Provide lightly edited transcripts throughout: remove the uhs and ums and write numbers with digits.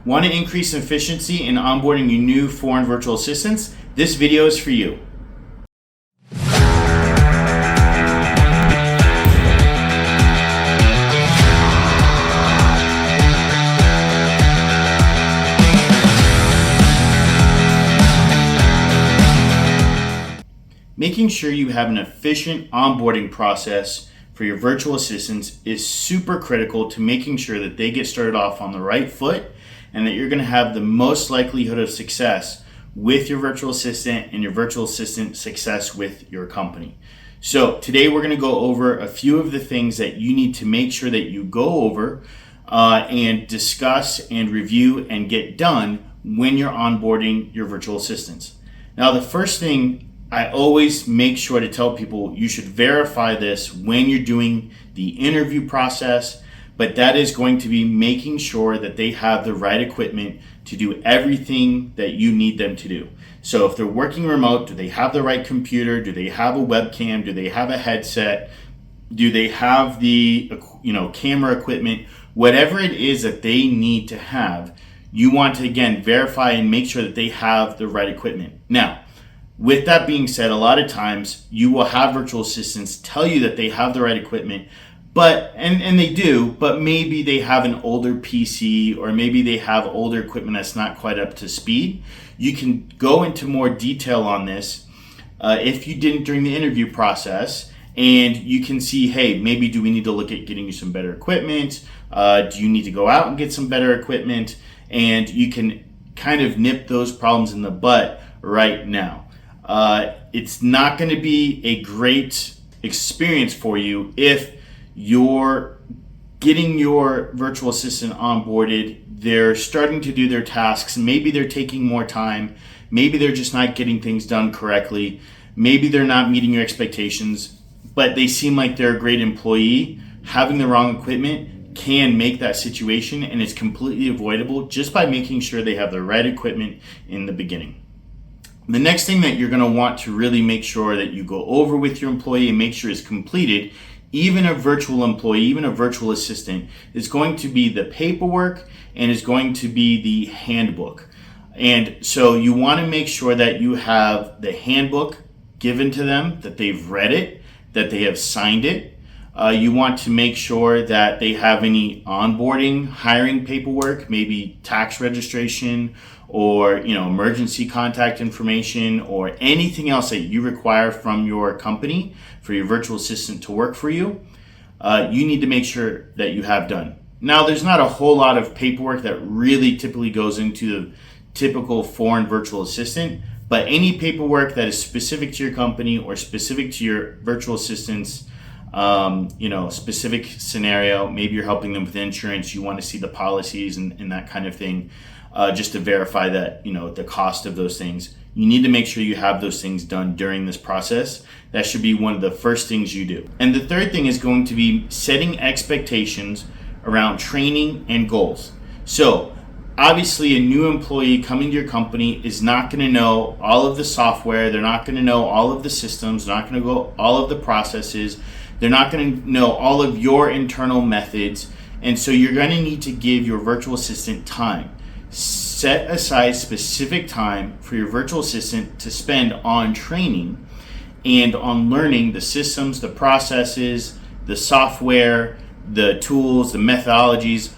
Want to increase efficiency in onboarding your new foreign virtual assistants? This video is for you. Making sure you have an efficient onboarding process for your virtual assistants is super critical to making sure that they get started off on the right foot and that you're going to have the most likelihood of success with your virtual assistant and your virtual assistant success with your company. So today we're going to go over a few of the things that you need to make sure that you go over and discuss and review and get done when you're onboarding your virtual assistants. Now, the first thing I always make sure to tell people, you should verify this when you're doing the interview process, but that is going to be making sure that they have the right equipment to do everything that you need them to do. So if they're working remote, do they have the right computer? Do they have a webcam? Do they have a headset? Do they have the camera equipment? Whatever it is that they need to have, you want to, again, verify and make sure that they have the right equipment. Now, with that being said, a lot of times you will have virtual assistants tell you that they have the right equipment, but and they do, but maybe they have an older PC or maybe they have older equipment that's not quite up to speed. You can go into more detail on this if you didn't during the interview process, and you can see, hey, maybe do we need to look at getting you some better equipment? Do you need to go out and get some better equipment? And you can kind of nip those problems in the butt right now. It's not going to be a great experience for you if you're getting your virtual assistant onboarded, they're starting to do their tasks, maybe they're taking more time, maybe they're just not getting things done correctly, maybe they're not meeting your expectations, but they seem like they're a great employee. Having the wrong equipment can make that situation, and it's completely avoidable just by making sure they have the right equipment in the beginning. The next thing that you're going to want to really make sure that you go over with your employee and make sure is completed, even a virtual employee, even a virtual assistant, is going to be the paperwork and is going to be the handbook. And so you want to make sure that you have the handbook given to them, that they've read it, that they have signed it. You want to make sure that they have any onboarding, hiring paperwork, maybe tax registration, or emergency contact information, or anything else that you require from your company for your virtual assistant to work for you. You need to make sure that you have done. Now, there's not a whole lot of paperwork that really typically goes into the typical foreign virtual assistant, but any paperwork that is specific to your company or specific to your virtual assistant's specific scenario, maybe you're helping them with insurance, you want to see the policies and that kind of thing, just to verify that, the cost of those things. You need to make sure you have those things done during this process. That should be one of the first things you do. And the third thing is going to be setting expectations around training and goals. So obviously a new employee coming to your company is not going to know all of the software. They're not going to know all of the systems. They're not going to know all of the processes. They're not going to know all of your internal methods. And so you're going to need to give your virtual assistant time. Set aside specific time for your virtual assistant to spend on training and on learning the systems, the processes, the software, the tools, the methodologies,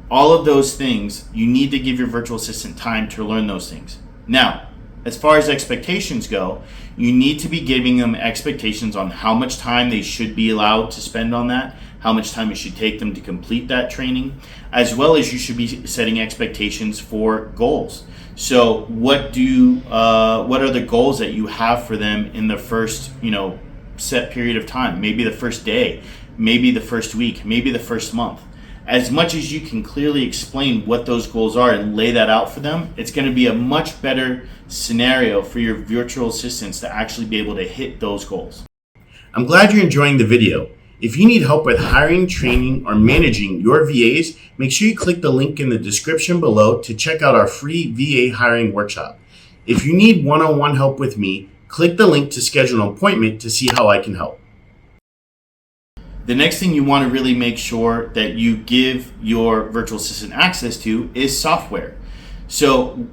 all of those things. You need to give your virtual assistant time to learn those things. Now, as far as expectations go, you need to be giving them expectations on how much time they should be allowed to spend on that, how much time it should take them to complete that training, as well as you should be setting expectations for goals. So what are the goals that you have for them in the first, set period of time? Maybe the first day, maybe the first week, maybe the first month. As much as you can clearly explain what those goals are and lay that out for them, it's going to be a much better scenario for your virtual assistants to actually be able to hit those goals. I'm glad you're enjoying the video. If you need help with hiring, training, or managing your VAs, make sure you click the link in the description below to check out our free VA hiring workshop. If you need one-on-one help with me, click the link to schedule an appointment to see how I can help. The next thing you want to really make sure that you give your virtual assistant access to is software. So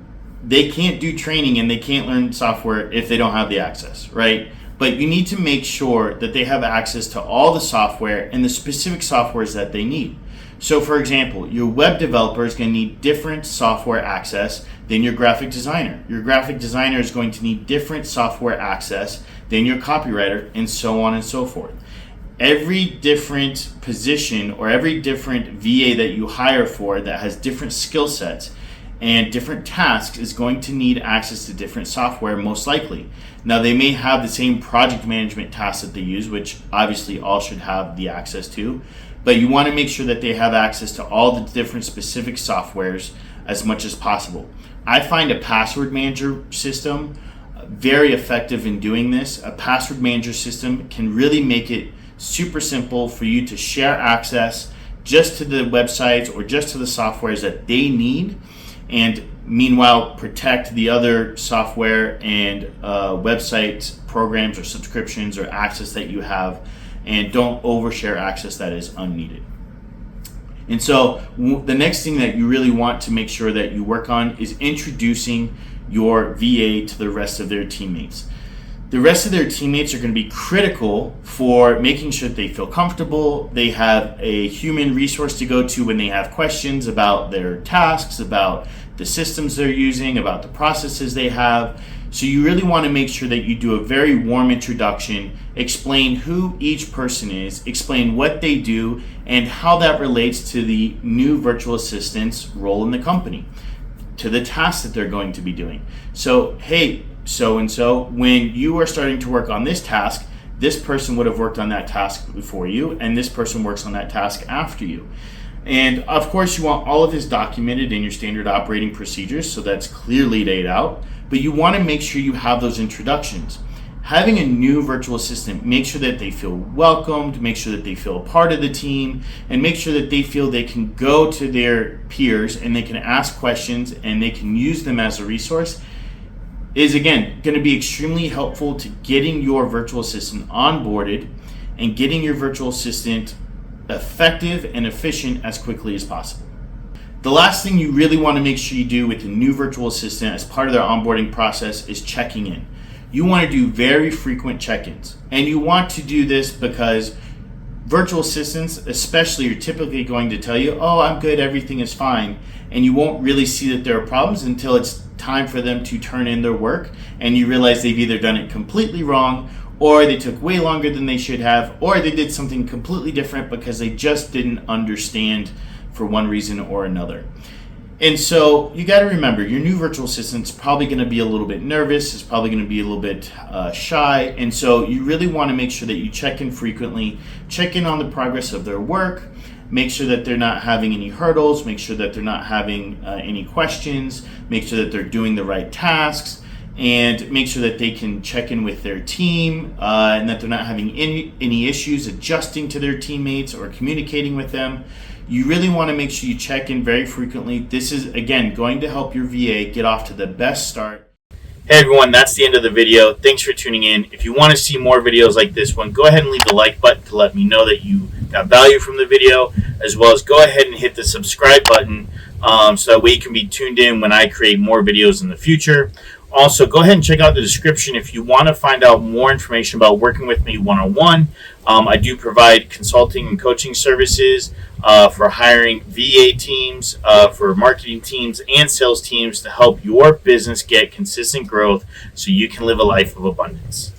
they can't do training and they can't learn software if they don't have the access, right? But you need to make sure that they have access to all the software and the specific softwares that they need. So for example, your web developer is going to need different software access than your graphic designer. Your graphic designer is going to need different software access than your copywriter, and so on and so forth. Every different position or every different VA that you hire for that has different skill sets and different tasks is going to need access to different software, most likely. Now, they may have the same project management tasks that they use, which obviously all should have the access to, but you want to make sure that they have access to all the different specific softwares as much as possible. I find a password manager system very effective in doing this. A password manager system can really make it super simple for you to share access just to the websites or just to the softwares that they need, and meanwhile protect the other software and website programs or subscriptions or access that you have, and don't overshare access that is unneeded. And so the next thing that you really want to make sure that you work on is introducing your VA to the rest of their teammates. The rest of their teammates are going to be critical for making sure that they feel comfortable, they have a human resource to go to when they have questions about their tasks, about the systems they're using, about the processes they have. So you really want to make sure that you do a very warm introduction, explain who each person is, explain what they do, and how that relates to the new virtual assistant's role in the company, to the tasks that they're going to be doing. So, hey, so-and-so, when you are starting to work on this task, this person would have worked on that task before you, and this person works on that task after you. And of course, you want all of this documented in your standard operating procedures, so that's clearly laid out, but you want to make sure you have those introductions. Having a new virtual assistant, make sure that they feel welcomed, make sure that they feel a part of the team, and make sure that they feel they can go to their peers and they can ask questions and they can use them as a resource, is again going to be extremely helpful to getting your virtual assistant onboarded and getting your virtual assistant effective and efficient as quickly as possible. The last thing you really want to make sure you do with a new virtual assistant as part of their onboarding process is checking in. You want to do very frequent check-ins, and you want to do this because virtual assistants especially are typically going to tell you, oh, I'm good, everything is fine, and you won't really see that there are problems until it's time for them to turn in their work and you realize they've either done it completely wrong, or they took way longer than they should have, or they did something completely different because they just didn't understand for one reason or another. And so you got to remember, your new virtual assistant's probably going to be a little bit nervous, is probably going to be a little bit shy, and so you really want to make sure that you check in frequently, check in on the progress of their work, make sure that they're not having any hurdles, make sure that they're not having any questions, make sure that they're doing the right tasks, and make sure that they can check in with their team and that they're not having any issues adjusting to their teammates or communicating with them. You really want to make sure you check in very frequently. This is, again, going to help your VA get off to the best start. Hey everyone, that's the end of the video. Thanks for tuning in. If you want to see more videos like this one, go ahead and leave the like button to let me know that you got value from the video, as well as go ahead and hit the subscribe button so that way you can be tuned in when I create more videos in the future. Also, go ahead and check out the description if you want to find out more information about working with me one-on-one. I do provide consulting and coaching services for hiring VA teams, for marketing teams, and sales teams to help your business get consistent growth so you can live a life of abundance.